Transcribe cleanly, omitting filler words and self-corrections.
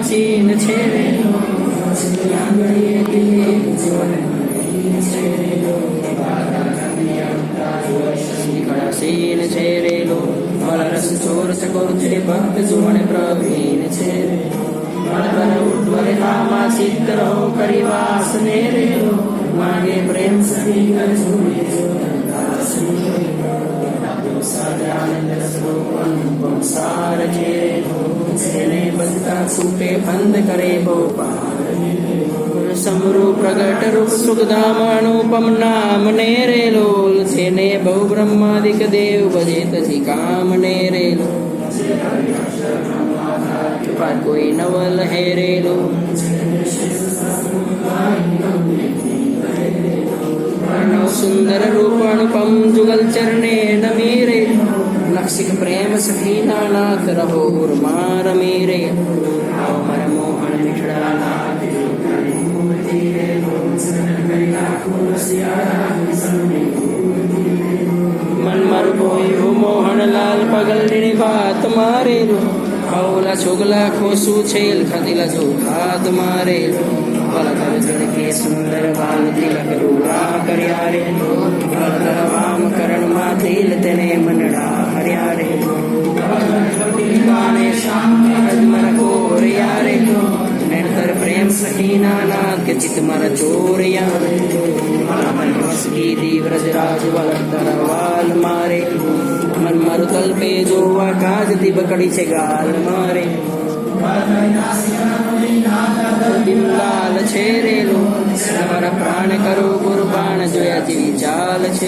ચીન છે રે સીન છે રેલો રસ ચોર ચકોર છે ભક્ત સુવણ પ્રવીણ છે ઉદ્વરે નામા ચિત્ર હો કરીવાસ ને રેલો માગે પ્રેમ સખી સાર છે જેને બધા છૂટે બંધ કરે સમરૂ પ્રગટ રૂપ સુખધામ અનુપમ નામ ને રેલો જેને બહુ બ્રહ્માદિક દેવ ભજે તથી કામ ને રેલો કોઈ નવલ હે રેલો સુંદર રૂપ અનુપમ જુગલ ચરણે નમી રે લક્ષિક પ્રેમ સખી નાથ રહો ઉર્મા રમી રે મર મોહન મિઠડા મન મર બોયો મોહનલાલ પગલની વાત મારે હૌલા છોગલા ખોસું છેલ ખદીલા જો હાથ મારે કે સુંદર બાલ તિલક રૂડા કર્યા રે વામ કરણ માં તિલ તેને મનડા હર્યા રે મન કોરિયા રે નર પ્રેમ સખી નાથ કે ચિત મર ચોરિયા કી વ્રજરાજ વલતર વાલ મારે મન મરુતલ પે જોવા કાજ દી બકડી છે ગાલ મારે લાલ છે રેલો મારા પ્રાણ કરો કુરબાન જોયા જેવી ચાલ છે